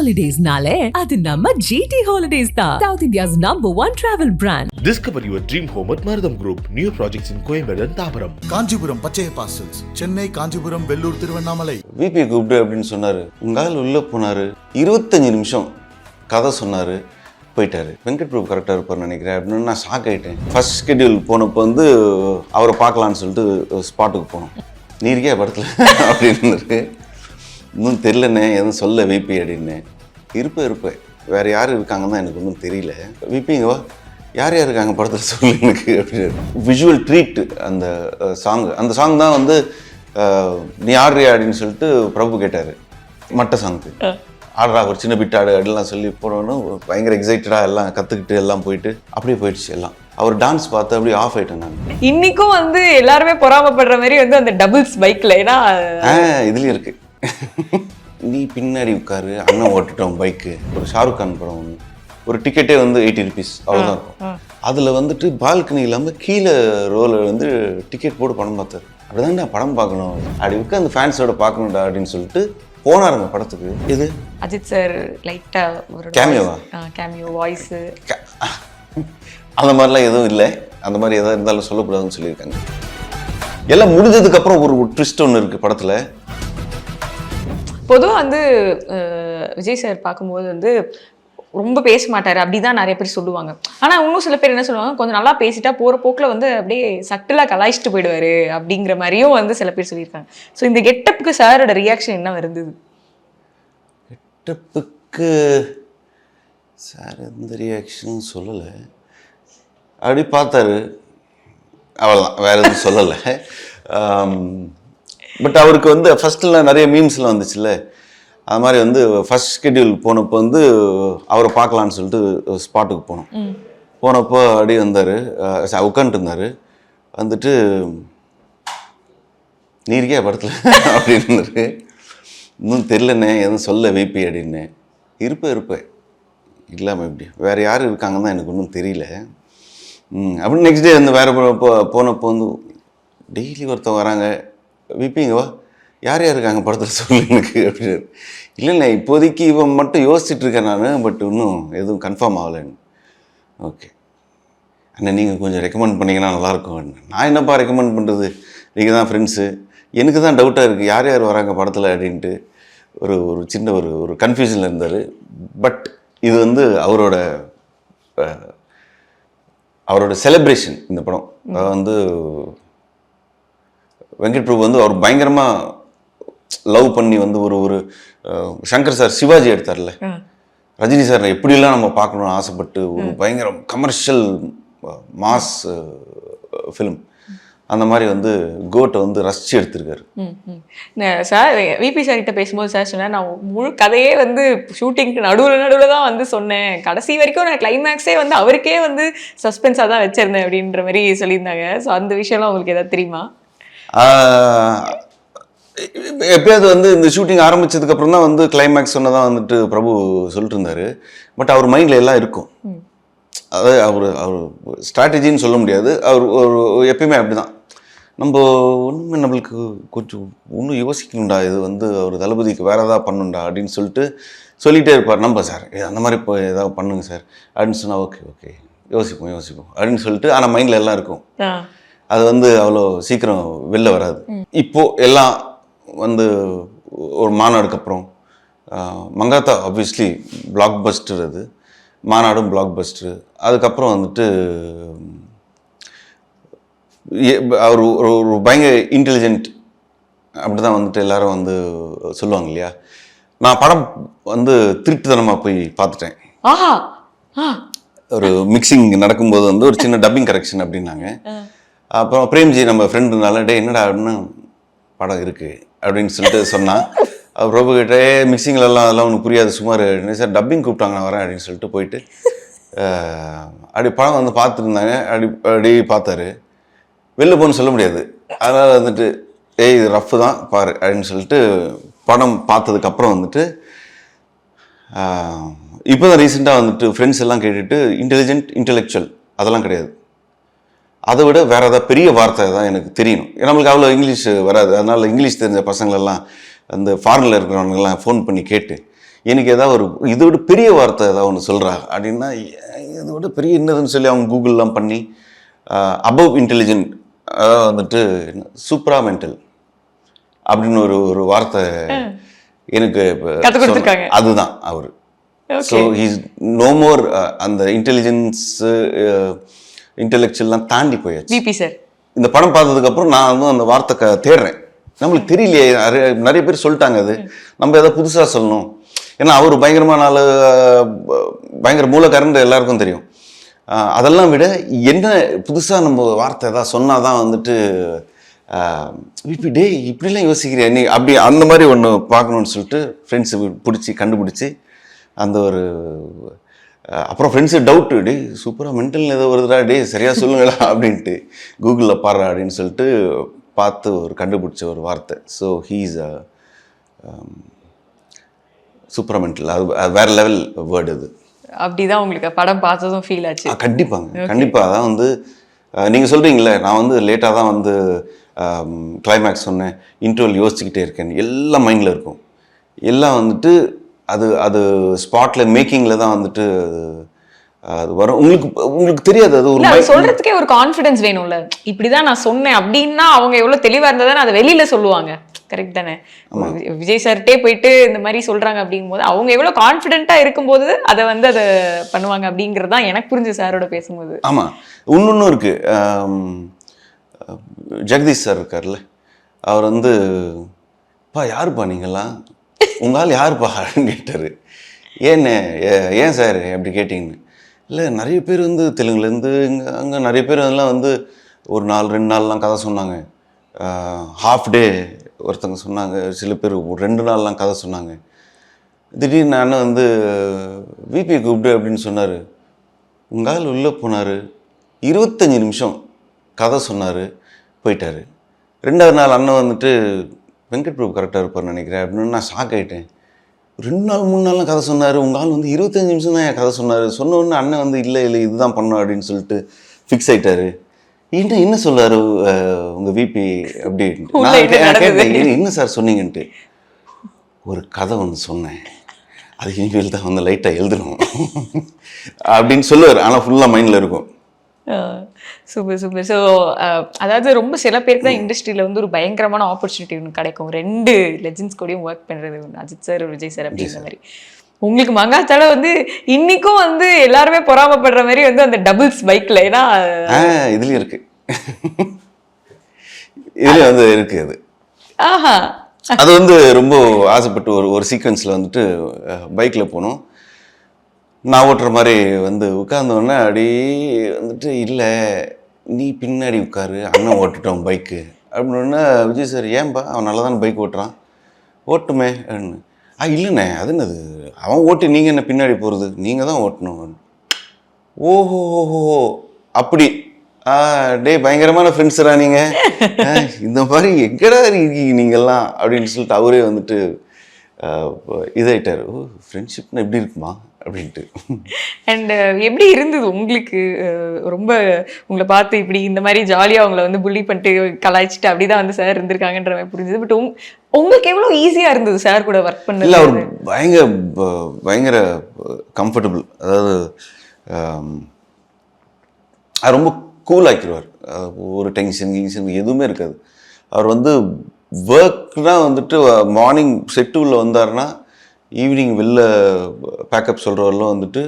Holidays-nale, adu namma GT Holidays da. South India's #1 travel brand. Discover your dream home at Marutham Group. New projects in Coimbatore and Thabaram. Kanchipuram பச்சைய parcels, Chennai, Kanchipuram, Vellore, Tiruvannamalai. VP கூப்பிட்டு அப்படின்னு சொன்னார். உங்கள் உள்ளே போனார், 25 நிமிஷம் கதை சொன்னார், போயிட்டார். வெங்கட் பிரபு கரெக்டாக இருப்பார்னு நினைக்கிறேன் அப்படின்னு நான் ஷாக் ஆகிட்டேன். ஃபர்ஸ்ட் ஷெட்யூல் போனப்போ வந்து அவரை பார்க்கலான்னு சொல்லிட்டு ஸ்பாட்டுக்கு போனோம். நீருக்கே படத்தில் அப்படின்னு இன்னும் தெரிலண்ணே, எதுவும் சொல்ல விபி அப்படின்னு. இருப்பேன் வேறு யார் இருக்காங்கன்னு தான் எனக்கு ஒன்றும் தெரியல. விபிங்கவா யார் யார் இருக்காங்க படத்தில் சொல்லு எனக்கு அப்படின்னு. விஷுவல் ட்ரீட் அந்த சாங் தான் வந்து நீ ஆடுறியா அப்படின்னு சொல்லிட்டு பிரபு கேட்டார். மட்ட சாங்க்கு ஆடுறா, ஒரு சின்ன பிட் ஆடு அப்படிலாம் சொல்லி போனோன்னு பயங்கர எக்ஸைட்டடாக எல்லாம் கற்றுக்கிட்டு எல்லாம் போயிட்டு அப்படியே போயிடுச்சு எல்லாம். அவர் டான்ஸ் பார்த்து அப்படியே ஆஃப் ஆகிட்டேன் நான். இன்னைக்கும் வந்து எல்லாருமே பொறாமப்படுற மாதிரி வந்து அந்த டபுள்ஸ் பைக்கில் ஏன்னா இதுலேயும் இருக்குது. நீ பின்னாடி உட்காரு, அண்ணன் ஓட்டுட்டோம் பைக்கு. ஒரு ஷாருக் கான் படம் ஒன்று, ஒரு டிக்கெட்டே வந்து 80 rupees அவ்வளோதான் இருக்கும். அதில் வந்துட்டு பால்கனி இல்லாமல் கீழே ரோவில் வந்து டிக்கெட் போட்டு படம் பார்த்தாரு. அப்படிதான் நான் படம் பார்க்கணும், அப்படி உட்காந்து ஃபேன்ஸோட பார்க்கணும்டா அப்படின்னு சொல்லிட்டு போனாருங்க படத்துக்கு. இது அஜித் சார் லைட்டா ஒரு கேமியோவா? கேமியோ வாய்ஸ் அந்த மாதிரிலாம் எதுவும் இல்லை. அந்த மாதிரி எதாவது இருந்தாலும் சொல்லக்கூடாதுன்னு சொல்லியிருக்காங்க. எல்லாம் முடிஞ்சதுக்கு அப்புறம் ஒரு ட்விஸ்ட் ஒன்று இருக்குது படத்தில். பொதுவாக வந்து விஜய் சார் பார்க்கும்போது வந்து ரொம்ப பேச மாட்டார் அப்படிதான் நிறைய பேர் சொல்லுவாங்க. ஆனால் இன்னும் சில பேர் என்ன சொல்லுவாங்க, கொஞ்சம் நல்லா பேசிட்டா போகிற போக்கில் வந்து அப்படியே சட்டிலாக கலாய்ச்சிட்டு போயிடுவார் அப்படிங்கிற மாதிரியும் வந்து சில பேர் சொல்லியிருக்காங்க. ஸோ இந்த கெட்டப்புக்கு சாரோட ரியாக்ஷன் என்ன இருந்தது? கெட்டப்புக்கு சார் எந்த ரியாக்ஷனும் சொல்லலை, அப்படி பார்த்தாரு அவ்வளோதான், வேறு எதுவும் சொல்லலை. பட் அவருக்கு வந்து ஃபஸ்ட்டில் நிறைய மீம்ஸ்லாம் வந்துச்சுல்ல, அது மாதிரி வந்து ஃபஸ்ட் ஷெட்யூல் போனப்போ வந்து அவரை பார்க்கலான்னு சொல்லிட்டு ஸ்பாட்டுக்கு போனோம். போனப்போ அப்படியே வந்தார், உட்காந்துட்டு இருந்தார். வந்துட்டு நீருக்கே படத்தில் அப்படின்னு இருந்தார். இன்னும் தெரிலண்ணே, எதுவும் சொல்ல விபி அப்படின்னு. இருப்பேன் இல்லாமல் எப்படி வேறு யார் இருக்காங்கன்னு தான் எனக்கு ஒன்றும் தெரியல அப்படின்னு. நெக்ஸ்ட் டே வந்து வேறு போனப்போ வந்து டெய்லி ஒருத்தவங்க வராங்க, விபிங்கவா யார் யார் இருக்காங்க படத்தில் சொல்லு எனக்கு அப்படின்னு. இல்லைண்ணே இப்போதைக்கு இவன் மட்டும் யோசிச்சுட்டு இருக்கேன் நான், பட் இன்னும் எதுவும் கன்ஃபார்ம் ஆகலைன்னு. ஓகே அண்ணா, நீங்கள் கொஞ்சம் ரெக்கமெண்ட் பண்ணிங்கன்னா நல்லாயிருக்கும். நான் என்னப்பா ரெக்கமெண்ட் பண்ணுறது, நீங்கள் தான் ஃப்ரெண்ட்ஸு, எனக்கு தான் டவுட்டாக இருக்குது யார் யார் வராங்க படத்தில் அப்படின்ட்டு. ஒரு சின்ன ஒரு கன்ஃபியூஷனில் இருந்தார். பட் இது வந்து அவரோட செலிப்ரேஷன் இந்த படம். வந்து வெங்கட் பிரபு வந்து அவர் பயங்கரமாக லவ் பண்ணி வந்து ஒரு சங்கர் சார் சிவாஜி எடுத்தார்ல, ரஜினி சார் எப்படிலாம் நம்ம பார்க்கணும்னு ஆசைப்பட்டு ஒரு பயங்கர கமர்ஷியல் மாஸ் ஃபிலிம், அந்த மாதிரி வந்து கோட்டை வந்து ரசித்து எடுத்திருக்காரு. சார் விபி சார் கிட்ட பேசும்போது சார் சொன்னேன், நான் முழு கதையே வந்து ஷூட்டிங்க்கு நடுவில் தான் வந்து சொன்னேன், கடைசி வரைக்கும் நான் கிளைமேக்ஸே வந்து அவருக்கே வந்து சஸ்பென்ஸாக தான் வச்சுருந்தேன் அப்படின்ற மாதிரி சொல்லியிருந்தாங்க. ஸோ அந்த விஷயம்லாம் உங்களுக்கு எதாவது தெரியுமா? எப்பயாவது வந்து இந்த ஷூட்டிங் ஆரம்பித்ததுக்கப்புறம் தான் வந்து கிளைமேக்ஸ் சொன்னதான் வந்துட்டு பிரபு சொல்லிட்டு இருந்தார். பட் அவர் மைண்டில் எல்லாம் இருக்கும். அதாவது அவர் ஸ்ட்ராட்டஜின்னு சொல்ல முடியாது, அவர் எப்பயுமே அப்படி தான். நம்ம ஒன்றுமே நம்மளுக்கு கொஞ்சம் ஒன்றும் யோசிக்கணும்டா, இது வந்து அவர் தளபதிக்கு வேறு எதாவது பண்ணணும்டா அப்படின்னு சொல்லிகிட்டே இருப்பார். நம்ம சார் அந்த மாதிரி இப்போ ஏதாவது பண்ணுங்க சார் அப்படின்னு சொன்னால் ஓகே யோசிப்போம் அப்படின்னு சொல்லிட்டு, ஆனால் மைண்டில் எல்லாம் இருக்கும். அது வந்து அவ்வளோ சீக்கிரம் வெளில வராது. இப்போது எல்லாம் வந்து ஒரு மாநாடுக்கு அப்புறம் மங்காத்தா ஆப்வியஸ்லி பிளாக் பஸ்டர், அது மாநாடும் பிளாக் பஸ்டரு. அதுக்கப்புறம் வந்துட்டு அவர் ஒரு பயங்கர இன்டெலிஜென்ட் அப்படி தான் வந்துட்டு எல்லாரும் வந்து சொல்லுவாங்க இல்லையா. நான் படம் வந்து திருட்டுத்தனமாக போய் பார்த்துட்டேன். ஒரு மிக்சிங் நடக்கும்போது வந்து ஒரு சின்ன டப்பிங் கரெக்ஷன் அப்படின்னாங்க. அப்புறம் பிரேம்ஜி நம்ம ஃப்ரெண்டுனால டே என்னடா அப்படின்னு படம் இருக்குது அப்படின்னு சொல்லிட்டு சொன்னான். பிரபு கிட்டே மிக்சிங்லலாம் அதெல்லாம் ஒன்று புரியாது சுமார், சார் டப்பிங் கூப்பிட்டாங்க நான் வரேன் அப்படின்னு சொல்லிட்டு போயிட்டு அப்படி படம் வந்து பார்த்துருந்தாங்க. அப்படி பார்த்தாரு. வெளில போகணுன்னு சொல்ல முடியாது, அதனால் வந்துட்டு இது ரஃப்பு தான் பாரு அப்படின்னு சொல்லிட்டு படம் பார்த்ததுக்கப்புறம் வந்துட்டு இப்போ தான் ரீசெண்டாக வந்துட்டு ஃப்ரெண்ட்ஸ் எல்லாம் கேட்டுட்டு இன்டெலெக்சுவல் அதெல்லாம் கிடையாது, அதை விட வேறு ஏதாவது பெரிய வார்த்தை தான் எனக்கு தெரியணும். நம்மளுக்கு அவ்வளோ இங்கிலீஷ் வராது, அதனால் இங்கிலீஷ் தெரிஞ்ச பசங்களெல்லாம் அந்த ஃபாரினில் இருக்கிறவங்கெல்லாம் ஃபோன் பண்ணி கேட்டு எனக்கு ஏதாவது ஒரு இதை விட பெரிய வார்த்தை ஏதாவது ஒன்று சொல்கிறா அப்படின்னா இதை விட பெரிய என்னதுன்னு சொல்லி அவங்க கூகுள்லாம் பண்ணி அபவ் இன்டெலிஜென்ட், அதாவது வந்துட்டு சூப்பரா மென்டல் அப்படின்னு ஒரு வார்த்தை எனக்கு அதுதான் அவர். ஸோ ஹீஸ் நோ மோர் அந்த இன்டெலிஜென்ஸ் இன்டெலெக்சுவல்லாம் தாண்டி போயாச்சு. விபி சார் இந்த படம் பார்த்ததுக்கப்புறம் நான் வந்து அந்த வார்த்தை தேடுறேன். நம்மளுக்கு தெரியலையே, நிறைய பேர் சொல்லிட்டாங்க, அது நம்ம ஏதாவது புதுசாக சொல்லணும். ஏன்னா அவர் பயங்கரமான ஆள், பயங்கர மூலக்காரன் எல்லாருக்கும் தெரியும். அதெல்லாம் விட என்ன புதுசாக நம்ம வார்த்தை ஏதாவது சொன்னால் தான் வந்துட்டு டே இப்படிலாம் யோசிக்கிறியா நீ அப்படி அந்த மாதிரி ஒன்று பார்க்கணுன்னு சொல்லிட்டு ஃப்ரெண்ட்ஸு கண்டுபிடிச்சி அந்த ஒரு அப்புறம் ஃப்ரெண்ட்ஸு டவுட்டு, டே சூப்பராக மென்டல் ஏதோ வருதுடா, டே சரியாக சொல்லுங்களா அப்படின்ட்டு கூகுளில் பாடுறா அப்படின்னு சொல்லிட்டு பார்த்து ஒரு கண்டுபிடிச்ச ஒரு வார்த்தை. ஸோ ஹீஸ் சூப்பரா மென்டல். அது வேற லெவல் வேர்டு அது. அப்படிதான் உங்களுக்கு படம் பார்த்ததும் ஃபீல் ஆச்சு? கண்டிப்பாங்க, கண்டிப்பாக. அதான் வந்து நீங்கள் சொல்கிறீங்களே, நான் வந்து லேட்டாக தான் வந்து கிளைமேக்ஸ் சொன்னேன், இன்டர்வல் யோசிச்சுக்கிட்டே இருக்கேன், எல்லாம் மைண்டில் இருக்கும். எல்லாம் வந்துட்டு அது ஸ்பாட்டில் மேக்கிங்கில் தான் வந்துட்டு அது வரும். உங்களுக்கு தெரியாது, அது ஒரு சொல்கிறதுக்கே ஒரு கான்ஃபிடன்ஸ் வேணும்ல. இப்படிதான் நான் சொன்னேன் அப்படின்னா அவங்க எவ்வளோ தெளிவாக இருந்தால் தானே அதை வெளியில் சொல்லுவாங்க. கரெக்ட் தானே? விஜய் சார்ட்டே போயிட்டு இந்த மாதிரி சொல்றாங்க அப்படிங்கும் போது அவங்க எவ்வளவு கான்ஃபிடென்ட்டா இருக்கும்போது அதை வந்து அதை பண்ணுவாங்க அப்படிங்கிறது தான் எனக்கு புரிஞ்சு சாரோட பேசும்போது. ஆமா, இன்னொன்னும் இருக்கு. ஜெகதீஷ் சார் இருக்கார்ல, அவர் வந்து பா யாருப்பா நீங்களாம், உங்களால் யாருப்பா அப்படின்னு கேட்டாரு. ஏன் சார் அப்படி கேட்டிங்கன்னு. இல்லை நிறைய பேர் வந்து தெலுங்குலேருந்து அங்கே நிறைய பேர் அதெல்லாம் வந்து ஒரு 2 நாள்லாம் கதை சொன்னாங்க. ஹாஃப் டே ஒருத்தங்க சொன்னாங்க, சில பேர் 2 நாள்லாம் கதை சொன்னாங்க. திடீர்னு நான் வந்து விபி கூப்பிடு அப்படின்னு சொன்னார். உங்களால் உள்ளே போனார், 25 நிமிஷம் கதை சொன்னார், போயிட்டார். 2வது நாள் அண்ணன் வந்துட்டு வெங்கட் பிரபு கரெக்டாக இருப்பார் நினைக்கிறேன் அப்படின்னு நான் ஷாக் ஆகிட்டேன். 2 நாள் 3 நாள்லாம் கதை சொன்னார், உங்களால் வந்து 25 நிமிஷம் தான் என் கதை சொன்னார். சொன்னோடனே அண்ணன் வந்து இல்லை இதுதான் பண்ணோம் அப்படின்னு சொல்லிட்டு ஃபிக்ஸ் ஆகிட்டாரு. என்ன சொல்லாரு உங்கள் விபி அப்படின்ட்டு நான் கேட்டேன், என்ன சார் சொன்னீங்கன்ட்டு. ஒரு கதை ஒன்று சொன்னேன், அது இனிமேல் தான் வந்து லைட்டாக எழுதணும் அப்படின்னு சொல்லுவார். ஆனால் ஃபுல்லாக மைண்டில் இருக்கும். Super super. ஸோ அதாவது ரொம்ப சில பேருக்கு தான் இண்டஸ்ட்ரியில் வந்து ஒரு பயங்கரமான ஆப்பர்ச்சுனிட்டி ஒன்று கிடைக்கும், 2 லெஜெண்ட்ஸ் கூடயும் ஒர்க் பண்ணுறது, அஜித் சார் விஜய் சார் அப்படிங்கிற மாதிரி. உங்களுக்கு மங்காத்தால வந்து இன்னைக்கும் வந்து எல்லாருமே பொறாமப்படுற மாதிரி வந்து அந்த டபுள்ஸ் பைக்ல, ஏன்னா இதுலயும் இருக்கு, இதுல வந்து இருக்கு. அது அது வந்து ரொம்ப ஆசைப்பட்டு ஒரு சீக்வன்ஸ்ல வந்துட்டு பைக்ல போனோம். நான் ஓட்டுற மாதிரி வந்து உட்கார்ந்தோடனே அப்படி வந்துட்டு இல்லை நீ பின்னாடி உட்காரு, அண்ணன் ஓட்டுட்டோம் பைக்கு அப்படின்னா விஜய் சார் ஏன்பா அவன் நல்லா தானே பைக் ஓட்டுறான், ஓட்டுமே அப்படின்னு. இல்லைண்ணே அது என்னது அவன் ஓட்டி நீங்கள் என்ன பின்னாடி போகிறது, நீங்கள் தான் ஓட்டணும். ஓஹோ ஓஹோ அப்படி டே பயங்கரமான ஃப்ரெண்ட்ஸரா நீங்கள், இந்த மாதிரி எங்கடா இருக்கீங்க நீங்கள்லாம் அப்படின்னு சொல்லிட்டு அவரே வந்துட்டு இதாயிட்டார். ஓ ஃப்ரெண்ட்ஷிப்னா எப்படி இருக்குமா அப்படின்ட்டு. அண்ட் எப்படி இருந்தது உங்களுக்கு? ரொம்ப உங்களை பார்த்து இப்படி இந்த மாதிரி ஜாலியாக அவங்கள வந்து புள்ளி பண்ணிட்டு கலாய்ச்சிட்டு அப்படிதான் வந்து சார் இருந்திருக்காங்கன்ற மாதிரி புரிஞ்சுது. பட் உங்களுக்கு எவ்வளோ ஈஸியாக இருந்தது சார் கூட ஒர்க் பண்ண? இல்லை அவர் பயங்கர கம்ஃபர்டபுள். அதாவது அது ரொம்ப கூல் ஆக்கிடுவார். ஒரு டென்ஷன் எதுவுமே இருக்காது. அவர் வந்து ஒர்க்னா வந்துட்டு மார்னிங் செட்டுவில் வந்தார்னா ஈவினிங் வெளில பேக்கப் சொல்கிறவரெல்லாம் வந்துட்டு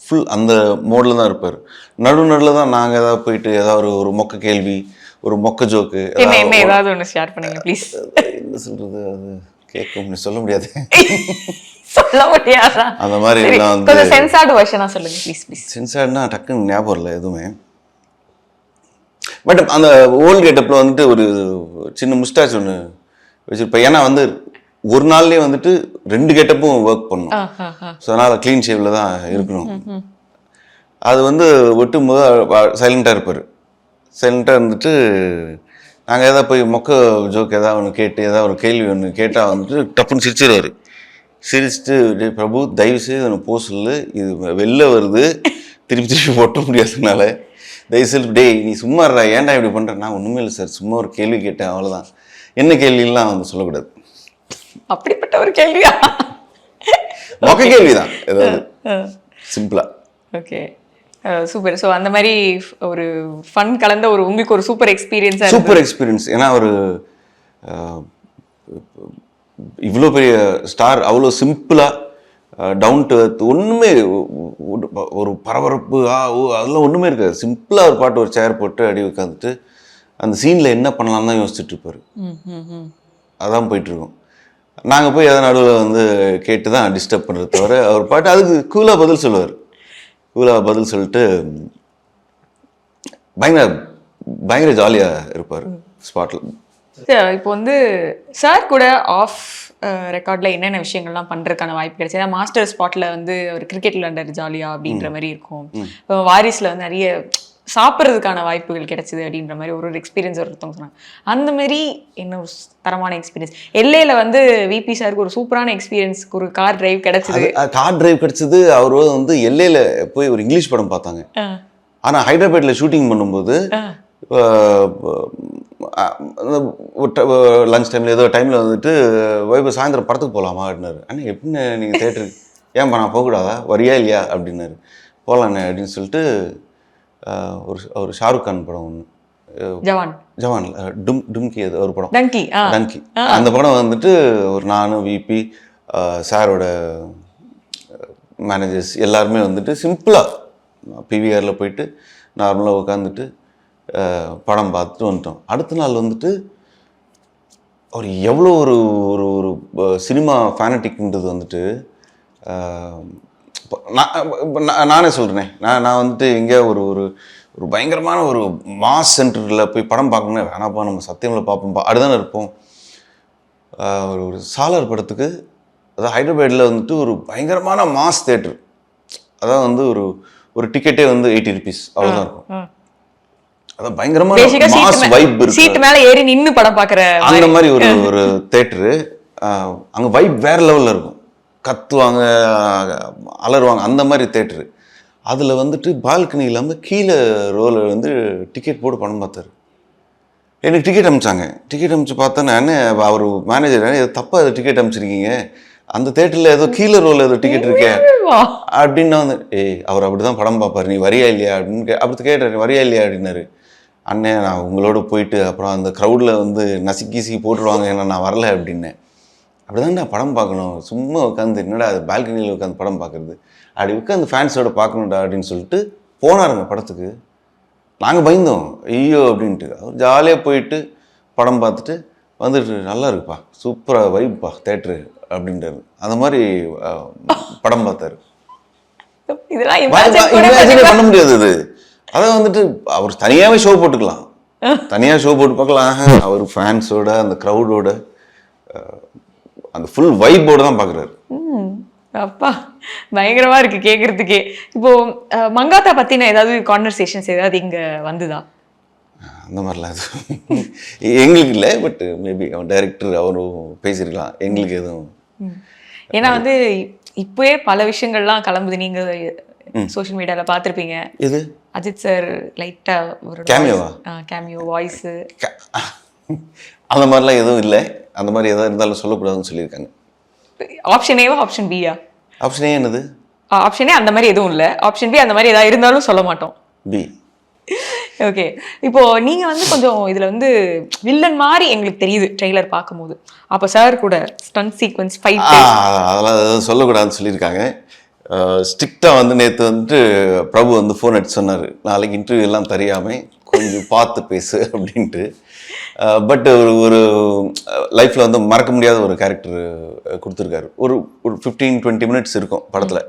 ஃபுல் அந்த மோடில் தான் இருப்பார். நடுவில் தான் நாங்கள் ஏதாவது போயிட்டு ஏதாவது ஒரு மொக்க கேள்வி, ஒரு மொக்க ஜோக்கு ஏதாவது ஒன்று ஷேர் பண்ணுங்க ப்ளீஸ். என்ன சொல்கிறது, அது கேட்க சொல்ல முடியாது, சொல்ல முடியாதா? அந்த மாதிரி எல்லாம் வந்து சென்சார்டு வெர்ஷனாக சொல்லுங்கள் ப்ளீஸ் ப்ளீஸ். சென்சார்ட்னா டக்குன்னு ஞாபகம் இல்லை எதுவுமே. பட் அந்த ஓல்டு கெட்டப்பில் வந்துட்டு ஒரு சின்ன முஸ்டாச் ஒன்று வச்சுருப்பேன். ஏன்னா வந்து ஒரு நாள்லேயே வந்துட்டு 2 கெட்டப்பும் ஒர்க் பண்ணணும். ஸோ அதனால் க்ளீன் ஷேவில் தான் இருக்கணும். அது வந்து ஒட்டும் போது சைலண்ட்டாக இருப்பார். சைலண்ட்டாக இருந்துட்டு நாங்கள் எதாவது போய் மொக்க ஜோக் ஏதாவது ஒன்று கேட்டு ஏதாவது ஒரு கேள்வி ஒன்று கேட்டால் வந்துட்டு டப்புன்னு சிரிச்சிடுவார். சிரிச்சுட்டு டே பிரபு தயவுசெய்து ஒன்று போக சொல்லு, இது வெளில வருது, திருப்பி ஒட்ட முடியாததுனால தயவுசெய்து டே நீ சும்மா இருடா, ஏன்டா இப்படி பண்ணுற. நான் ஒன்றுமே இல்லை சார், சும்மா ஒரு கேள்வி கேட்டேன் அவ்வளோதான், என்ன கேள்விலாம் வந்து சொல்லக்கூடாது. அப்படிப்பட்ட ஒரு கேள்வியா? மொக்க கேள்விதான் ஏதாவது சிம்பிளா. Okay super. ஸோ அந்த மாதிரி ஒரு ஃபன் கலந்த ஒரு உங்களுக்கு ஒரு சூப்பர் எக்ஸ்பீரியன்ஸாக சூப்பர் எக்ஸ்பீரியன்ஸ். ஏன்னா ஒரு இவ்வளோ பெரிய ஸ்டார் அவ்வளோ சிம்பிளா டவுன் டு எர்த், ஒன்றுமே ஒரு பரபரப்பு அதெல்லாம் ஒன்றுமே இருக்காது. சிம்பிளாக ஒரு பாட்டு, ஒரு சேர் போட்டு அடி உட்காந்துட்டு அந்த சீனில் என்ன பண்ணலாம் தான் யோசிச்சுட்டு இருப்பார். அதான் போயிட்டுருக்கோம். நாங்கள் போய் எதாவது நடுவில் வந்து கேட்டு தான் டிஸ்டர்ப் பண்ணுறது தவிர அவர் பாட்டு அதுக்கு கூலாக பதில் சொல்லுவார். கூலாக பதில் சொல்லிட்டு பயங்கர ஜாலியாக இருப்பார் ஸ்பாட்டில். இப்போ வந்து சார் கூட ஆஃப் ரெக்கார்டில் என்னென்ன விஷயங்கள்லாம் பண்ணுறதுக்கான வாய்ப்பு கிடைச்சி, ஏன்னா மாஸ்டர் ஸ்பாட்டில் வந்து ஒரு கிரிக்கெட் விளையாண்டார் ஜாலியாக அப்படின்ற மாதிரி இருக்கும். இப்போ வாரிசில் வந்து நிறைய சாப்பிட்றதுக்கான வாய்ப்புகள் கிடைச்சிது அப்படின்ற மாதிரி ஒரு எக்ஸ்பீரியன்ஸ் ஒருத்தவங்க சொன்னாங்க. அந்த மாதிரி என்ன ஒரு தரமான எக்ஸ்பீரியன்ஸ். எல்ஏல வந்து விபி சாருக்கு ஒரு சூப்பரான எக்ஸ்பீரியன்ஸ், ஒரு கார் டிரைவ் கிடைச்சிது. கார் டிரைவ் கிடைச்சது. அவர் வந்து எல்ஏல போய் ஒரு இங்கிலீஷ் படம் பார்த்தாங்க. ஆனால் ஹைதராபாத்தில் ஷூட்டிங் பண்ணும்போது லஞ்ச் டைமில் ஏதோ டைமில் வந்துட்டு வைப்பு சாயந்தரம் படத்துக்கு போகலாமா அப்படின்னாரு. அண்ணா எப்படின்னு நீங்கள் தேட்டருக்கு ஏன்பா நான் போகக்கூடாதா, வரியா இல்லையா அப்படின்னாரு. போகலாண்ணே அப்படின்னு சொல்லிட்டு ஒரு ஷாருக் கான் படம் ஒன்று, ஜவான் டும்கி, அது ஒரு படம், டங்கி. அந்த படம் வந்துட்டு ஒரு நானும் விபி சாரோட மேனேஜர்ஸ் எல்லாருமே வந்துட்டு சிம்பிளாக பிவிஆரில் போயிட்டு நார்மலாக உட்காந்துட்டு படம் பார்த்துட்டு வந்துட்டோம். அடுத்த நாள் வந்துட்டு அவர் எவ்வளோ ஒரு ஒரு ஒரு சினிமா ஃபேனட்டிக்ன்றது வந்துட்டு நானே சொல்கிறேன். நான் வந்துட்டு எங்கேயா ஒரு ஒரு பயங்கரமான ஒரு மாஸ் சென்டரில் போய் படம் பார்க்கணுன்னா வேணாப்பா நம்ம சத்தியமில் பார்ப்போம்ப்பா அப்படிதானே இருப்போம். ஒரு சாலார் படத்துக்கு, அதாவது ஹைதராபாடில் வந்துட்டு ஒரு பயங்கரமான மாஸ் தேட்டர், அதான் வந்து ஒரு டிக்கெட்டே வந்து 80 rupees அவ்வளோதான் இருக்கும். அதான் பயங்கரமான மாஸ் வைப் இருக்கு. சீட் மேல ஏறி நின்னு படம் பார்க்குற அந்த மாதிரி ஒரு தேட்டரு. அங்கே வைப் வேற லெவலில் இருக்கும், கத்துவாங்க, அலறுவாங்க, அந்த மாதிரி தேட்டரு. அதில் வந்துட்டு பால்கனி இல்லாமல் கீழே ரோல வந்து டிக்கெட் போட்டு படம் பார்த்தாரு. எனக்கு டிக்கெட் அனுப்பிச்சாங்க. டிக்கெட் அனுப்பிச்சு பார்த்தா நான் அவர் மேனேஜர் ஏதோ தப்பாக ஏதோ டிக்கெட் அனுப்பிச்சிருக்கீங்க, அந்த தேட்டரில் ஏதோ கீழே ரோல ஏதோ டிக்கெட் இருக்கே அப்படின்னு நான் வந்து அவர் அப்படி தான் படம் பார்ப்பார், நீ வரியா இல்லையா அப்படின்னு அப்படி கேட்டார். வரியா இல்லையா அப்படின்னாரு. அண்ணே நான் உங்களோட போயிட்டு அப்புறம் அந்த க்ரௌடில் வந்து நசுக்கி போட்டுருவாங்க, ஏன்னா நான் வரல அப்படின்னேன். அப்படிதான் நான் படம் பார்க்கணும், சும்மா உட்காந்து என்னடா அது பால்கனியில் உட்காந்து படம் பார்க்குறது, அப்படி உட்காந்து ஃபேன்ஸோட பார்க்கணும்டா அப்படின்னு சொல்லிட்டு போனாருங்க படத்துக்கு. நாங்கள் பயந்தோம் ஐயோ அப்படின்ட்டு. அவர் ஜாலியாக போயிட்டு படம் பார்த்துட்டு வந்துட்டு நல்லா இருக்குப்பா, சூப்பராக வைப்பா தேட்ரு அப்படின்றாரு. அந்த மாதிரி படம் பார்த்தாரு. இமேஜினே பண்ண முடியாது அது. அதை வந்துட்டு அவர் தனியாகவே ஷோ போட்டுக்கலாம், தனியாக ஷோ போட்டு பார்க்கலாம். அவர் ஃபேன்ஸோட அந்த க்ரௌடோட அந்த ஃபுல் வைப்போட தான் பார்க்குறாரு. அப்பா பயங்கரமா இருக்கு கேட்கறதுக்கே. இப்போ மங்காத்தா பத்தின ஏதாவது கான்வர்சேஷன்ஸ் ஏதாவது இங்க வந்துதா? அந்த மாதிரிலாம் எதுவும் எங்களுக்கு இல்லை, பட் மேபி அவன் டைரக்டர் அவரும் பேசியிருக்கலாம், எங்களுக்கு எதுவும். ஏன்னா வந்து இப்போயே பல விஷயங்கள்லாம் கிளம்புது, நீங்க சோஷியல் மீடியால பார்த்துருப்பீங்க. இது அஜித் சார் லைட்டா ஒரு கேமியோ வாய்ஸ் அந்த மாதிரிலாம் எதுவும் இல்லை. அந்த மாதிரி எதாவது இருந்தாலும் சொல்லக்கூடாதுன்னு சொல்லியிருக்காங்க. Option Eva option Pia? Option A என்னது? ஆப்ஷன் ஏ அந்த மாதிரி எதுவும் இல்லை, ஆப்ஷன் பி அந்த மாதிரி ஏதாவது இருந்தாலும் சொல்ல மாட்டோம். பி. ஓகே. இப்போ நீங்க வந்து கொஞ்சம் இதுல வந்து வில்லன் மாதிரி எங்களுக்கு தெரியுது ட்ரெய்லர் பார்க்கும்போது. அப்போ சார் கூட ஸ்டன்ட் சீக்வன்ஸ் ஃபைட் அதெல்லாம் எதுவும் சொல்லக்கூடாதுன்னு சொல்லியிருக்காங்க. ஸ்ட்ரிக்டாக வந்து நேற்று வந்துட்டு பிரபு வந்து ஃபோன் அடிச்சு சொன்னார், நாளைக்கு இன்டர்வியூ எல்லாம் தெரியாமல் கொஞ்சம் பார்த்து பேசு அப்படின்ட்டு. பட் ஒரு லைஃப்பில் வந்து மறக்க முடியாத ஒரு கேரக்டர் கொடுத்துருக்காரு. ஒரு 15-20 minutes இருக்கும் படத்தில்.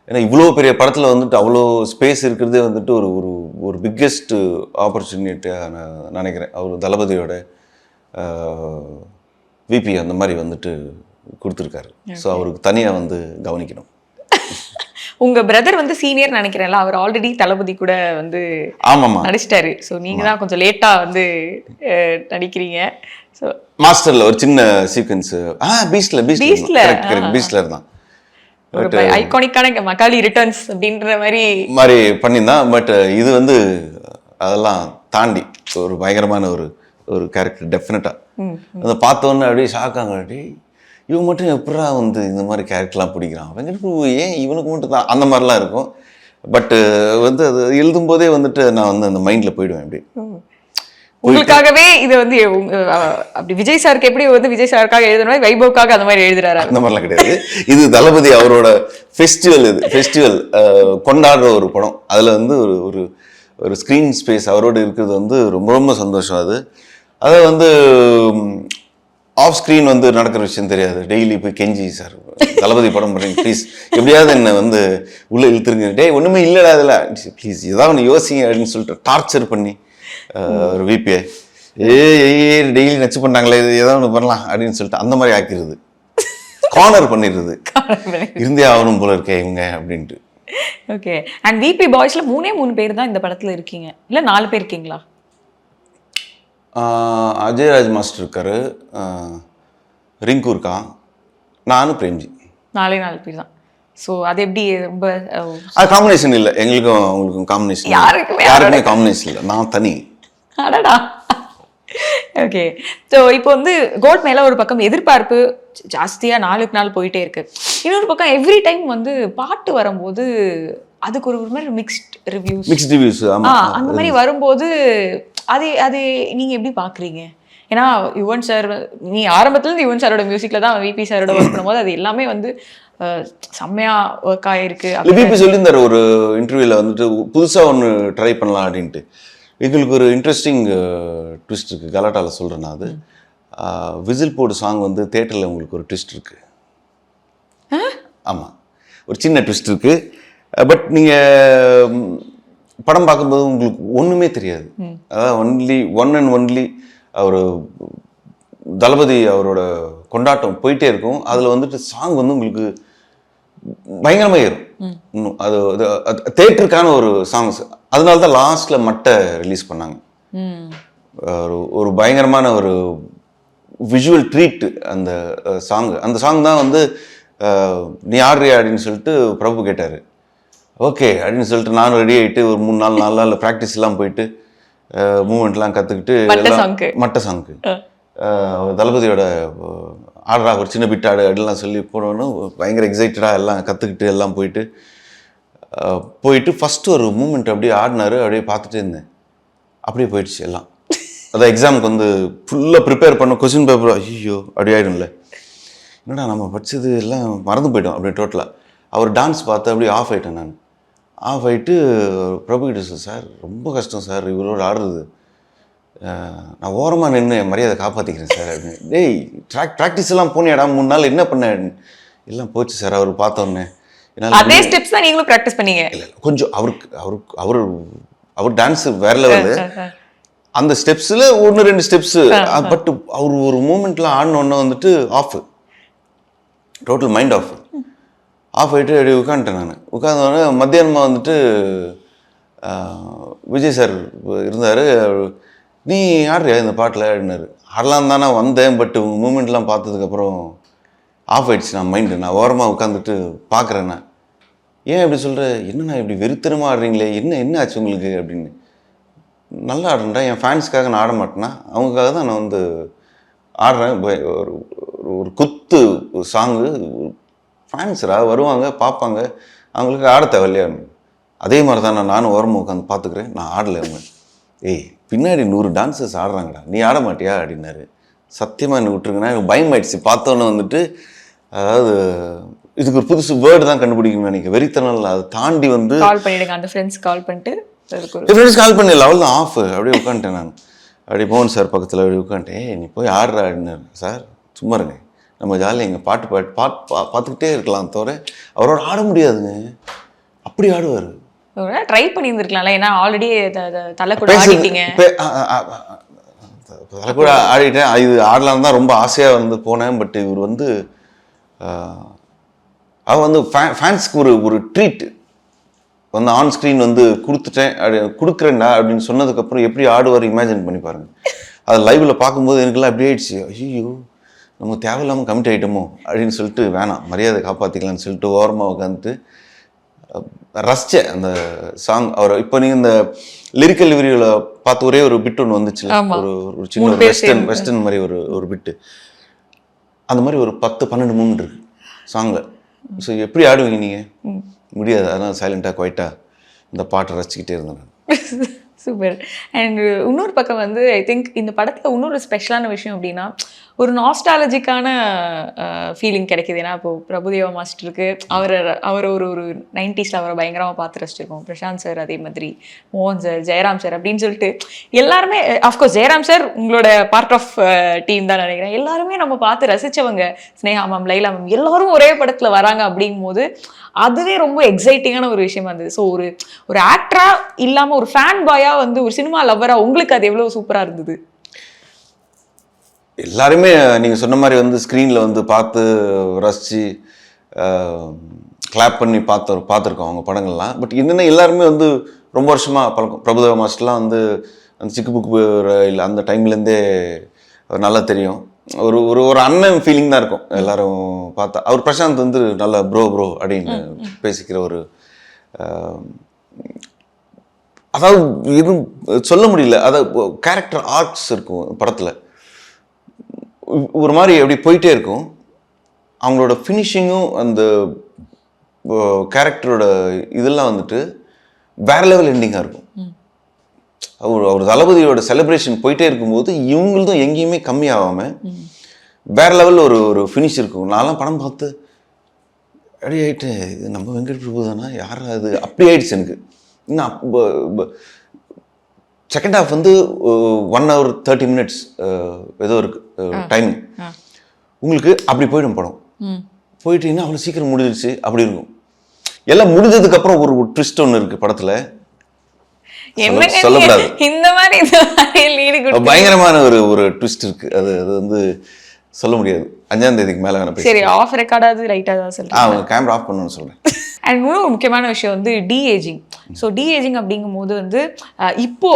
ஏன்னா இவ்வளோ பெரிய படத்தில் வந்துட்டு அவ்வளோ ஸ்பேஸ் இருக்கிறதே வந்துட்டு ஒரு பிக்கெஸ்ட் ஆப்பர்ச்சுனிட்டியாக நான் நினைக்கிறேன். அவர் தளபதியோட விபி அந்த மாதிரி வந்துட்டு கொடுத்துருக்காரு. ஸோ அவருக்கு தனியாக வந்து கவனிக்கணும். உங்க பிரதர் வந்து சீனியர் நினைக்கிறேன்ல, அவர் ஆல்ரெடி தளபதி கூட வந்து நடிச்சிட்டாரு. ஸோ நீங்க தான் கொஞ்சம் லேட்டா வந்து நடிக்கிறீங்க. ஸோ மாஸ்டர்ல ஒரு சின்ன சீக்வென்ஸ் பீஸ்ட்ல தான் ஐகானிக்கான மக்காலி ரிட்டர்ன்ஸ் அப்படின்ற மாதிரி பண்ணியிருந்தான். பட் இது வந்து அதெல்லாம் தாண்டி ஒரு பயங்கரமான ஒரு கேரக்டர் டெஃபினட்டா. அதை பார்த்தோன்னே அப்படியே ஷாக்காங்க. அப்படியே இவன் மட்டும் எப்படா வந்து இந்த மாதிரி கேரக்டர்லாம் பிடிக்கிறான், வெங்கட் பிரபு ஏன் இவனுக்கு மட்டும் தான், அந்த மாதிரிலாம் இருக்கும். பட்டு வந்து அது எழுதும்போதே வந்துட்டு நான் வந்து அந்த மைண்டில் போயிடுவேன் அப்படி. உங்களுக்காகவே இது வந்து அப்படி விஜய் சாருக்கு எப்படி வந்து விஜய் சாருக்காக எழுதுனா வைபவுக்காக அந்த மாதிரி எழுதுறாரு? அந்த மாதிரிலாம் கிடையாது. இது தளபதி அவரோட ஃபெஸ்டிவல், இது ஃபெஸ்டிவல் கொண்டாடுற ஒரு படம். அதில் வந்து ஒரு ஒரு ஸ்க்ரீன் ஸ்பேஸ் அவரோடு இருக்கிறது வந்து ரொம்ப ரொம்ப சந்தோஷம். அதை வந்து ஆஃப் ஸ்க்ரீன் வந்து நடக்கிற விஷயம் தெரியாது. டெய்லி போய் கெஞ்சி, சார் தளபதி படம் பண்ணுறீங்க ப்ளீஸ், எப்படியாவது என்னை வந்து உள்ளே இழுத்துருங்க, டே ஒன்றுமே இல்லைடா அதில் ப்ளீஸ் ஏதாவது ஒன்று யோசிங்க அப்படின்னு சொல்லிட்டு டார்ச்சர் பண்ணி ஒரு விபிஐ டெய்லி நச்சு பண்ணாங்களே, இது ஏதாவது ஒன்று பண்ணலாம் அப்படின்னு சொல்லிட்டு அந்த மாதிரி ஆக்கிடுது, கார்னர் பண்ணிடுறது, இருந்தே ஆகணும் போல இருக்கே இவங்க அப்படின்ட்டு. ஓகே. அண்ட் விபி பாய்ஸ்ல 3 பேர் தான் இந்த படத்துல இருக்கீங்க, இல்ல 4 பேர் இருக்கீங்களா? அஜயராஜ் மாஸ்டர் இருக்காரு, ரிங்கு இருக்கா, நானும் பிரேம்ஜி, 4 பேர் தான். ஸோ அது எப்படி ரொம்ப அது காம்பினேஷன் இல்லை எங்களுக்கும் அவங்களுக்கும் காம்பினேஷன், யாருக்குமே காம்பினேஷன் இல்லை, நான் தனி. அடடா. ஓகே. ஸோ இப்போ வந்து கோட் மேல ஒரு பக்கம் எதிர்பார்ப்பு ஜாஸ்தியா நாளுக்கு நாள் போயிட்டே இருக்கு, இன்னொரு பக்கம் எவ்ரி டைம் வந்து பாட்டு வரும்போது அதுக்கு ஒரு மாதிரி மிக்ஸ்ட் ரிவ்யூஸ் அந்த மாதிரி வரும்போது அது நீங்க எப்படி பாக்குறீங்க? ஏன்னா யுவன் சார், நீ ஆரம்பத்துல இருந்து யுவன் சாரோட மியூசிக்ல தான் விபி சாரோட ஒர்க் பண்ணும்போது அது எல்லாமே வந்து செம்மையா ஒர்க் ஆயிருக்கு. விபி சொல்லியிருந்தாரு ஒரு இன்டர்வியூல வந்துட்டு புதுசா ஒன்று ட்ரை பண்ணலாம் அப்படின்ட்டு. எங்களுக்கு ஒரு இன்ட்ரெஸ்டிங் ட்விஸ்ட் இருக்கு, கலாட்டால சொல்றேன் நான். அது விசில் போடு சாங் வந்து தியேட்டர்ல உங்களுக்கு ஒரு ட்விஸ்ட் இருக்கு. ஆமா, ஒரு சின்ன ட்விஸ்ட் இருக்கு. பட் நீங்க படம் பார்க்கும்போது உங்களுக்கு ஒண்ணுமே தெரியாது. அதாவது ஒன்லி அவர் தளபதி அவரோட கொண்டாட்டம் போயிட்டே இருக்கும். அதுல வந்துட்டு சாங் வந்து உங்களுக்கு பயங்கரமா ஏறும். அது தியேட்டருக்கான ஒரு சாங்ஸ். அதனால தான் லாஸ்ட்ல மட்டை ரிலீஸ் பண்ணாங்க. ஒரு பயங்கரமான ஒரு விஷுவல் ட்ரீட் அந்த சாங் தான் வந்து நீ ஆடுறியா அப்படின்னு சொல்லிட்டு பிரபு கேட்டாரு. ஓகே அப்படின்னு சொல்லிட்டு நானும் ரெடி ஆகிட்டு ஒரு 3-4 நாளில் ப்ராக்டிஸ் எல்லாம் போயிட்டு மூமெண்ட்லாம் கற்றுக்கிட்டு மட்டை சாங்க்கு தளபதியோட ஆடுறா ஒரு சின்ன பிட் ஆடு அப்படிலாம் சொல்லி போனோன்னு பயங்கர எக்ஸைட்டடாக எல்லாம் கற்றுக்கிட்டு எல்லாம் போயிட்டு ஃபஸ்ட்டு ஒரு மூமெண்ட் அப்படியே ஆடினாரு. அப்படியே பார்த்துட்டே இருந்தேன், அப்படியே போயிடுச்சு எல்லாம். அதான் எக்ஸாமுக்கு வந்து ஃபுல்லாக ப்ரிப்பேர் பண்ண கொஸ்டின் பேப்பர் ஐயோ அப்படி ஆகிடும்ல, என்னடா நம்ம படித்தது எல்லாம் மறந்து போய்ட்டோம் அப்படி டோட்டலாக. அவர் டான்ஸ் பார்த்து அப்படியே ஆஃப் ஆகிட்டேன். நான் ஆஃப் ஆகிட்டு பிரபுகிட்ட, சார் ரொம்ப கஷ்டம் சார் இவரோட ஆடுறது, நான் ஓரமாக நின்று என் மரியாதை காப்பாற்றிக்கிறேன் சார் அப்படின்னு. டேய் ப்ராக்டிஸ் எல்லாம் போனியாடா 3 நாள் என்ன பண்ண? எல்லாம் போச்சு சார் அவர் பார்த்தோன்னே. அதே ஸ்டெப்ஸ் தான் நீங்களும் ப்ராக்டிஸ் பண்ணீங்க? இல்லை, கொஞ்சம் அவர் டான்ஸ் வேற லெவலு. அந்த ஸ்டெப்ஸில் 1-2 ஸ்டெப்ஸு. பட் அவர் ஒரு மூமெண்ட்லாம் ஆடினோடனே வந்துட்டு ஆஃப், டோட்டல் மைண்ட் ஆஃப் ஆகிட்டு அப்படியே உட்காந்துட்டேன். நான் உட்காந்தோடனே மத்தியானமாக வந்துட்டு விஜய் சார் இருந்தார். நீ ஆடுறியா இந்த பாட்டில் அப்படின்னாரு. ஆடலாம் தானே வந்தேன், பட் உங்கள் மூமெண்ட்லாம் பார்த்ததுக்கப்புறம் ஆஃப் ஆகிடுச்சு நான் மைண்டு. நான் ஓரமாக உட்காந்துட்டு பார்க்குறேன். நான் ஏன் இப்படி சொல்கிற, என்னண்ணா இப்படி வெறித்தனமாக ஆடுறீங்களே, என்ன ஆச்சு உங்களுக்கு அப்படின்னு. நல்லா ஆடுறேன்டா, என் ஃபேன்ஸ்க்காக நான் ஆட மாட்டேன்னா, அவங்களுக்காக தான் நான் வந்து ஆடுறேன். ஒரு குத்து சாங்கு, ஃபேன்ஸரா வருவாங்க பார்ப்பாங்க, அவங்களுக்கு ஆட தேவையில்லையா? அதே மாதிரி தான் நானும் ஓரமாக உட்காந்து பார்த்துக்கிறேன், நான் ஆடலை. அவங்க ஏய் பின்னாடி 100 டான்ஸர்ஸ் ஆடுறாங்கடா, நீ ஆட மாட்டியா அப்படின்னாரு. சத்தியமாக என்ன விட்டுருங்கன்னா எனக்கு பயம் ஆயிடுச்சு. பார்த்தோன்னே வந்துட்டு, அதாவது இதுக்கு ஒரு புதுசு வேர்டு தான் கண்டுபிடிக்கணும்னு நினைக்கிறேன், வெறித்தனம். அதை தாண்டி வந்து கால் பண்ணிடுங்க, அந்த ஃப்ரெண்ட்ஸ் கால் பண்ணிட்டு கால் பண்ணி லெவல் தான் ஆஃப். அப்படியே உட்காந்துட்டேன் நான். அப்படியே மோகன் சார் பக்கத்தில் அப்படியே உட்காந்துட்டேன். நீ போய் ஆடுறா அப்படின்னாரு. சார் சும்மா இருங்க, நம்ம ஜாலியாக எங்கள் பாட்டு பார்த்துக்கிட்டே இருக்கலாம் தவிர அவரோட ஆட முடியாதுங்க, அப்படி ஆடுவார். ட்ரை பண்ணியிருந்துருக்கலாம்ல, ஏன்னா ஆல்ரெடி தலை கூட ஆடிட்டீங்க. தலை கூட ஆடிட்டேன். இது ஆடலாம் தான் ரொம்ப ஆசையாக வந்து போனேன். பட் இவர் வந்து அவர் வந்து ஃபேன்ஸ்க்கு ஒரு ட்ரீட் வந்து ஆன் ஸ்க்ரீன் வந்து கொடுக்குறேன்டா அப்படின்னு சொன்னதுக்கப்புறம் எப்படி ஆடுவார் இமேஜின் பண்ணி பாருங்கள். அதை லைவில் பார்க்கும்போது எனக்குலாம் எப்படி ஆயிடுச்சு, ஐயோ நம்ம தேவையில்லாமல் கமிட் ஆகிட்டோமோ அப்படின்னு சொல்லிட்டு, வேணாம் மரியாதை காப்பாற்றிக்கலான்னு சொல்லிட்டு ஓரமாக உட்காந்துட்டு ரசித்தேன் அந்த சாங். அவர் இப்போ நீங்கள் இந்த லிரிக்கல் லிவரியில் பார்த்து ஒரே ஒரு பிட் ஒன்று வந்துச்சு, ஒரு சின்ன வெஸ்டர்ன் மாதிரி ஒரு பிட்டு. அந்த மாதிரி ஒரு 10-12 மூமெண்ட் இருக்குது சாங்கில். ஸோ எப்படி ஆடுவீங்க நீங்கள்? முடியாது. அதனால் சைலண்ட்டாக குவைட்டாக இந்த பாட்டை ரசிச்சுக்கிட்டே இருந்தேன் நான். சூப்பர். அண்ட் இன்னொரு பக்கம் வந்து ஐ திங்க் இந்த படத்தில் இன்னொரு ஸ்பெஷலான விஷயம் அப்படின்னா ஒரு நாஸ்டாலஜிக்கான ஃபீலிங் கிடைக்குது. ஏன்னா இப்போ பிரபுதேவா மாஸ்டருக்கு அவர் ஒரு 90s அவரை பயங்கரமாக பார்த்து ரசிச்சிருக்கோம். பிரசாந்த் சார் அதே மாதிரி, மோகன் சார், ஜெயராம் சார் அப்படின்னு சொல்லிட்டு எல்லாருமே, அஃப்கோர்ஸ் ஜெயராம் சார் உங்களோட பார்ட் ஆஃப் டீம் தான் நினைக்கிறேன். எல்லாருமே நம்ம பார்த்து ரசித்தவங்க, ஸ்னேகா மேம், லைலா மேம் எல்லாரும் ஒரே படத்தில் வராங்க அப்படிங்கும் போது அதுவே ரொம்ப எக்ஸைட்டிங்கான ஒரு விஷயமா இருந்தது. ஸோ ஒரு ஆக்டரா இல்லாமல் ஒரு ஃபேன் பாயா வந்து ஒரு சினிமா லவ்வரா உங்களுக்கு அது எவ்வளோ சூப்பராக இருந்தது? எல்லாருமே நீங்கள் சொன்ன மாதிரி வந்து ஸ்க்ரீனில் வந்து பார்த்து ரசித்து கிளாப் பண்ணி பார்த்துருக்கோம் அவங்க படங்கள்லாம். பட் என்னென்ன எல்லாருமே வந்து ரொம்ப வருஷமாக பழக்கம். பிரபுதேவா மாஸ்டர்லாம் வந்து அந்த சிக்கு புக்கு இல்லை அந்த டைம்லேருந்தே நல்லா தெரியும். ஒரு ஒரு ஒரு அண்ணன் ஃபீலிங் தான் இருக்கும் எல்லாரும் பார்த்தா. அவர் பிரசாந்த் வந்து நல்லா ப்ரோ அப்படின்னு பேசிக்கிற ஒரு, அதாவது எதுவும் சொல்ல முடியல. அதாவது கேரக்டர் ஆர்ட்ஸ் இருக்கும் படத்தில், ஒரு மாதிரி அப்படி போயிட்டே இருக்கும். அவங்களோட ஃபினிஷிங்கும் அந்த கேரக்டரோட இதெல்லாம் வந்துட்டு வேற லெவல் எண்டிங்காக இருக்கும். அவர் தளபதியோட செலிப்ரேஷன் போயிட்டே இருக்கும்போது இவங்களும் எங்கேயுமே கம்மியாகாமல் வேற லெவலில் ஒரு ஃபினிஷ் இருக்கும். நான்லாம் படம் பார்த்து அப்படி ஆகிட்டு, இது நம்ம வெங்கட் பிரபு தானா, யார் அது, அப்படி ஆயிடுச்சு எனக்கு. இன்னும் செகண்ட் ஹாஃப் வந்து 1 hour 30 minutes ஏதோ இருக்கு டைமிங். உங்களுக்கு அப்படி போயிடும் படம். போயிட்டீங்கன்னா அவ்வளோ சீக்கிரம் முடிஞ்சிருச்சு அப்படி இருக்கும். எல்லாம் முடிஞ்சதுக்கு அப்புறம் ஒரு ட்விஸ்ட் ஒன்று இருக்கு படத்துல, சொல்லக்கூடாது. இந்த மாதிரி பயங்கரமான ஒரு ட்விஸ்ட் இருக்கு. அது வந்து சொல்ல முடியாது. 5ஆம் தேதிக்கு மேல வேணா சரி, ஆஃப் ரெக்கார்டாவது லைட்டா தான் சொல்றேன். அவங்க கேமரா ஆஃப் பண்ணணும்னு சொல்றேன். அண்ட் இன்னொரு முக்கியமான விஷயம் வந்து டிஏஜிங். ஸோ டிஏஜிங் அப்படிங்கும் போது வந்து இப்போ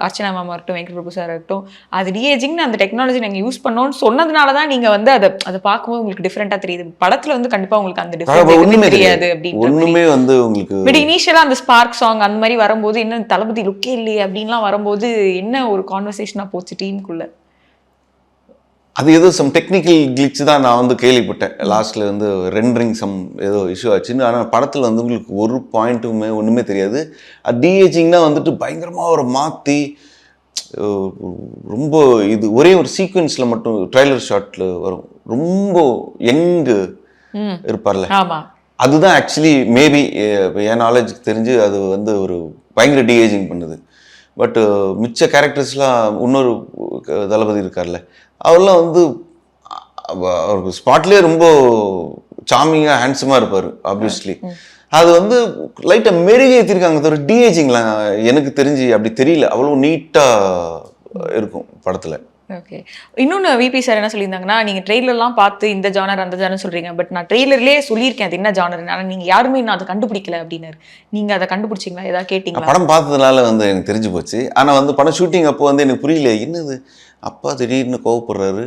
அர்ச்சனா மேம் இருக்கட்டும், வெங்கட் பிரபு சார் இருக்கட்டும், அது டிஏஜிங்னு அந்த டெக்னாலஜி நாங்கள் யூஸ் பண்ணோம்னு சொன்னதுனால தான் நீங்கள் வந்து அதை பார்க்கும்போது உங்களுக்கு டிஃப்ரெண்ட்டாக தெரியுது. படத்தில் வந்து கண்டிப்பாக உங்களுக்கு அந்த டிஃப்ரெண்ட் தெரியாது அப்படின்னு ஒன்றுமே வந்து உங்களுக்கு. பட் இனிஷியலாக அந்த ஸ்பார்க் சாங் அந்த மாதிரி வரும்போது என்ன தளபதி லுக்கே இல்லையே அப்படின்லாம் வரும்போது என்ன ஒரு கான்வர்சேஷனாக போச்சு டீமுக்குள்ள? அது ஏதோ சம் டெக்னிக்கல் கிளிச் தான் நான் வந்து கேள்விப்பட்டேன். லாஸ்ட்டில் வந்து ரெண்டரிங் சம் ஏதோ இஷ்யூ ஆச்சுன்னு. ஆனால் படத்தில் வந்து உங்களுக்கு ஒரு பாயிண்ட்டுமே ஒன்றுமே தெரியாது. டிஏஜிங்னா வந்துட்டு பயங்கரமாக ஒரு மாற்றி ரொம்ப இது ஒரே ஒரு சீக்வன்ஸில் மட்டும் ட்ரைலர் ஷாட்டில் வரும். ரொம்ப யங்கு இருப்பார்ல, அதுதான் ஆக்சுவலி மேபி என் நாலேஜுக்கு தெரிஞ்சு அது வந்து ஒரு பயங்கர டிஏஜிங் பண்ணுது. பட் மிச்ச கேரக்டர்ஸ்லாம் இன்னொரு தளபதி இருக்கார்ல, அவர்லாம் வந்து அவருக்கு ஸ்பாட்லேயே ரொம்ப சாமிங்காக ஹேண்ட்ஸமாக இருப்பார் ஆப்வியஸ்லி. அது வந்து லைட்டாக மெருகேற்றிருக்காங்க தவிர டிஏஜிங்லாம் எனக்கு தெரிஞ்சு அப்படி தெரியல. அவ்வளோ நீட்டாக இருக்கும் படத்தில். ஓகே. இன்னொன்று விபி சார் என்ன சொல்லியிருந்தாங்கன்னா, நீங்கள் ட்ரெய்லர்லாம் பார்த்து இந்த ஜானர் அந்த ஜானர் சொல்கிறீங்க, பட் நான் ட்ரெய்லர்லேயே சொல்லியிருக்கேன் அது என்ன ஜானர், ஆனால் நீங்கள் யாருமே நான் அதை கண்டுபிடிக்கல அப்படின்னாரு. நீங்கள் அதை கண்டுபிடிச்சிங்களா, ஏதாவது கேட்டிங்களா? படம் பார்த்ததுனால வந்து எனக்கு தெரிஞ்சு போச்சு. ஆனால் வந்து படம் ஷூட்டிங் அப்போ வந்து எனக்கு புரியல, என்னது அப்பா திடீர்னு கோவப்படுறாரு,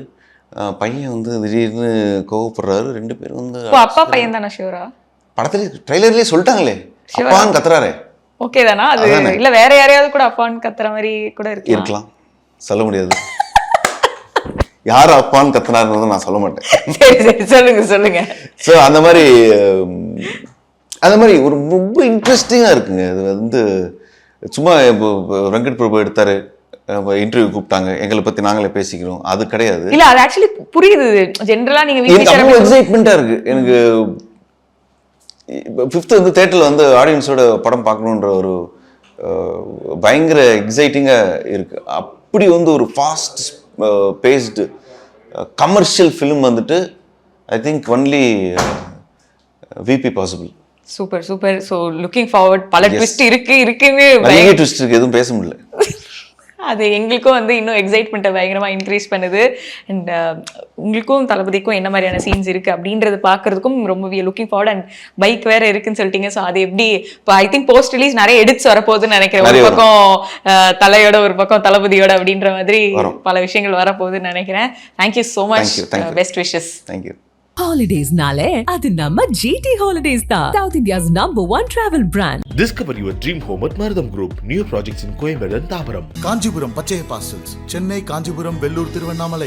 பையன் வந்து திடீர்னு கோவப்படுறாரு, 2 பேரும் வந்து அப்பா பையன் தானே ஷிவரா? படத்துல ட்ரெய்லர்லேயே சொல்லிட்டாங்களே அப்பான்னு கத்துறாரு. ஓகே தானா அது? இல்லை வேற யாரையாவது கூட அப்பான்னு கத்துற மாதிரி கூட இருக்கலாம், சொல்ல முடியாது. யார் அப்பான்னு கத்துனாருன்னு நான் சொல்ல மாட்டேன். சொல்லுங்க. ஸோ அந்த மாதிரி ஒரு ரொம்ப இன்ட்ரெஸ்டிங்காக இருக்குங்க. அது வந்து சும்மா இப்போ வெங்கட் பிரபு எடுத்தாரு, இன்டர்வியூ கூப்பிட்டாங்க, எங்களை பற்றி நாங்களே பேசிக்கிறோம், அது கிடையாது. இல்லை, அது ஆக்சுவலி புரியுது. ஜென்ரலாக நீங்கள் எனக்கு எக்ஸைட்மெண்ட்டாக இருக்குது. எனக்கு 5th வந்து தேட்டரில் வந்து ஆடியன்ஸோட படம் பார்க்கணுன்ற ஒரு பயங்கர எக்ஸைட்டிங்காக இருக்குது. அப்படி வந்து ஒரு ஃபாஸ்ட் பேஸ்டு கமர்ஷியல் ஃபிலிம் வந்துட்டு I think only VP possible. Super super. So looking forward. பல ட்விஸ்ட் இருக்குன்னு நிறைய ட்விஸ்ட் இருக்கு, எதுவும் பேச முடியல. அது எங்களுக்கும் வந்து இன்னும் எக்ஸைட்மெண்ட்டை பயங்கரமாக இன்க்ரீஸ் பண்ணுது. அண்ட் உங்களுக்கும் தளபதிக்கும் என்ன மாதிரியான சீன்ஸ் இருக்குது அப்படின்றத பார்க்குறதுக்கும் ரொம்ப லுக்கிங் ஃபார்வர்ட். அண்ட் பைக் வேறு இருக்குன்னு சொல்லிட்டீங்க. ஸோ அது எப்படி இப்போ ஐ திங்க் போஸ்ட் ரிலீஸ் நிறைய எடிட்ஸ் வரப்போகுதுன்னு நினைக்கிறேன். ஒரு பக்கம் தலையோட, ஒரு பக்கம் தளபதியோட அப்படின்ற மாதிரி பல விஷயங்கள் வரப்போகுதுன்னு நினைக்கிறேன். Thank you so much. Best wishes. Thank you. Holidays nale adu namma GT Holidays da, South India's #1 travel brand. Discover your dream home at Marutham Group. New projects in Coimbatore and Thabaram. Kanchipuram பச்சைய பார்சல்ஸ், சென்னை, காஞ்சிபுரம், வெள்ளூர், திருவண்ணாமலை.